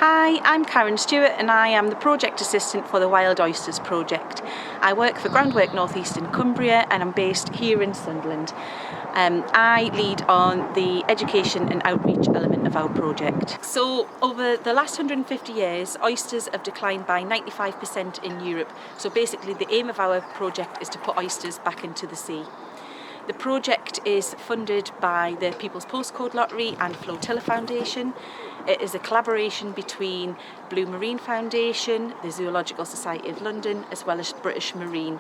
Hi, I'm Karen Stewart and I am the Project Assistant for the Wild Oysters Project. I work for Groundwork North East in Cumbria and I'm based here in Sunderland. I lead on the education and outreach element of our project. So over the last 150 years, oysters have declined by 95% in Europe. So basically the aim of our project is to put oysters back into the sea. The project is funded by the People's Postcode Lottery and Flotilla Foundation. It is a collaboration between Blue Marine Foundation, the Zoological Society of London, as well as British Marine.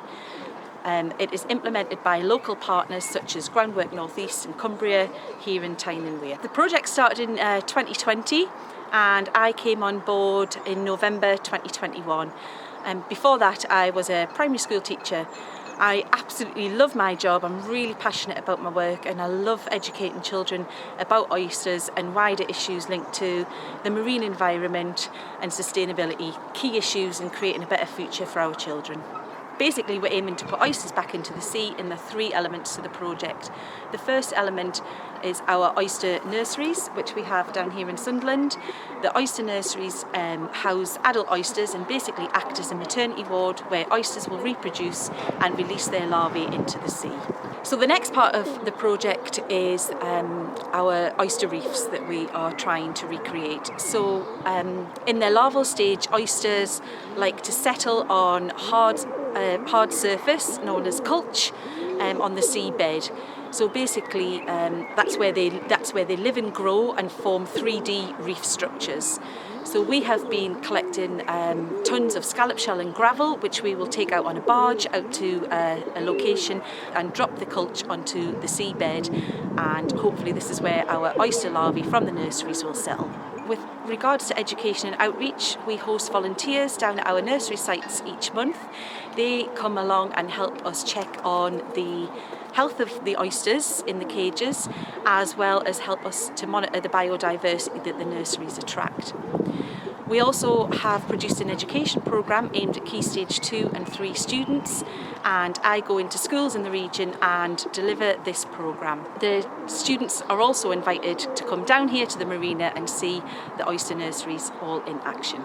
It is implemented by local partners such as Groundwork North East and Cumbria here in Tyne and Weir. The project started in 2020 and I came on board in November 2021. Before that I was a primary school teacher. I absolutely love my job, I'm really passionate about my work and I love educating children about oysters and wider issues linked to the marine environment and sustainability, key issues in creating a better future for our children. Basically we're aiming to put oysters back into the sea in the three elements to the project. The first element is our oyster nurseries, which we have down here in Sunderland. The oyster nurseries house adult oysters and basically act as a maternity ward where oysters will reproduce and release their larvae into the sea. So the next part of the project is our oyster reefs that we are trying to recreate. So in their larval stage, oysters like to settle on hard surface known as culch on the seabed. So basically that's where they live and grow and form 3D reef structures. So we have been collecting tons of scallop shell and gravel, which we will take out on a barge out to a location and drop the culch onto the seabed, and hopefully this is where our oyster larvae from the nurseries will settle. With regards to education and outreach, we host volunteers down at our nursery sites each month. They come along and help us check on the health of the oysters in the cages, as well as help us to monitor the biodiversity that the nurseries attract. We also have produced an education programme aimed at Key Stage 2 and 3 students, and I go into schools in the region and deliver this programme. The students are also invited to come down here to the marina and see the oyster nurseries all in action.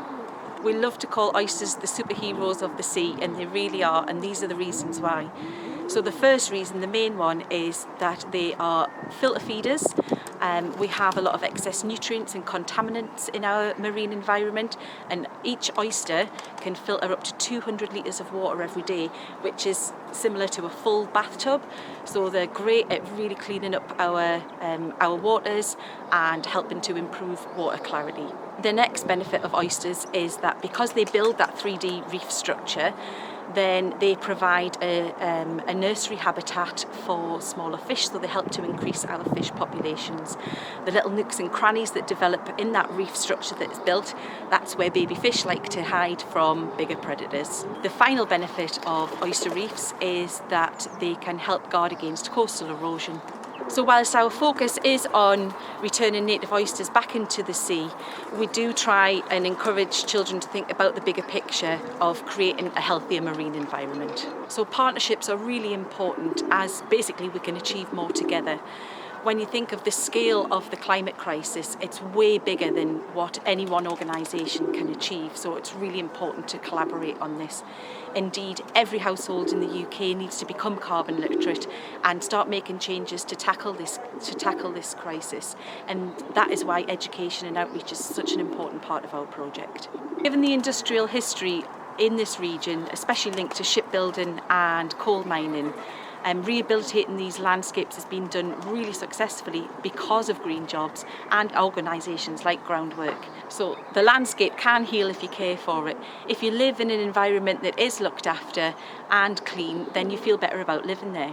We love to call oysters the superheroes of the sea, and they really are, and these are the reasons why. So the first reason, the main one, is that they are filter feeders. We have a lot of excess nutrients and contaminants in our marine environment, and each oyster can filter up to 200 litres of water every day, which is similar to a full bathtub. So they're great at really cleaning up our waters and helping to improve water clarity. The next benefit of oysters is that because they build that 3D reef structure, then they provide a nursery habitat for smaller fish, so they help to increase our fish populations. The little nooks and crannies that develop in that reef structure that is built, that's where baby fish like to hide from bigger predators. The final benefit of oyster reefs is that they can help guard against coastal erosion. So whilst our focus is on returning native oysters back into the sea, we do try and encourage children to think about the bigger picture of creating a healthier marine environment. So partnerships are really important, as basically we can achieve more together. When you think of the scale of the climate crisis, it's way bigger than what any one organisation can achieve, so it's really important to collaborate on this. Indeed, every household in the UK needs to become carbon literate and start making changes to tackle this crisis, and that is why education and outreach is such an important part of our project. Given the industrial history in this region, especially linked to shipbuilding and coal mining, rehabilitating these landscapes has been done really successfully because of green jobs and organisations like Groundwork. So the landscape can heal if you care for it. If you live in an environment that is looked after and clean, then you feel better about living there.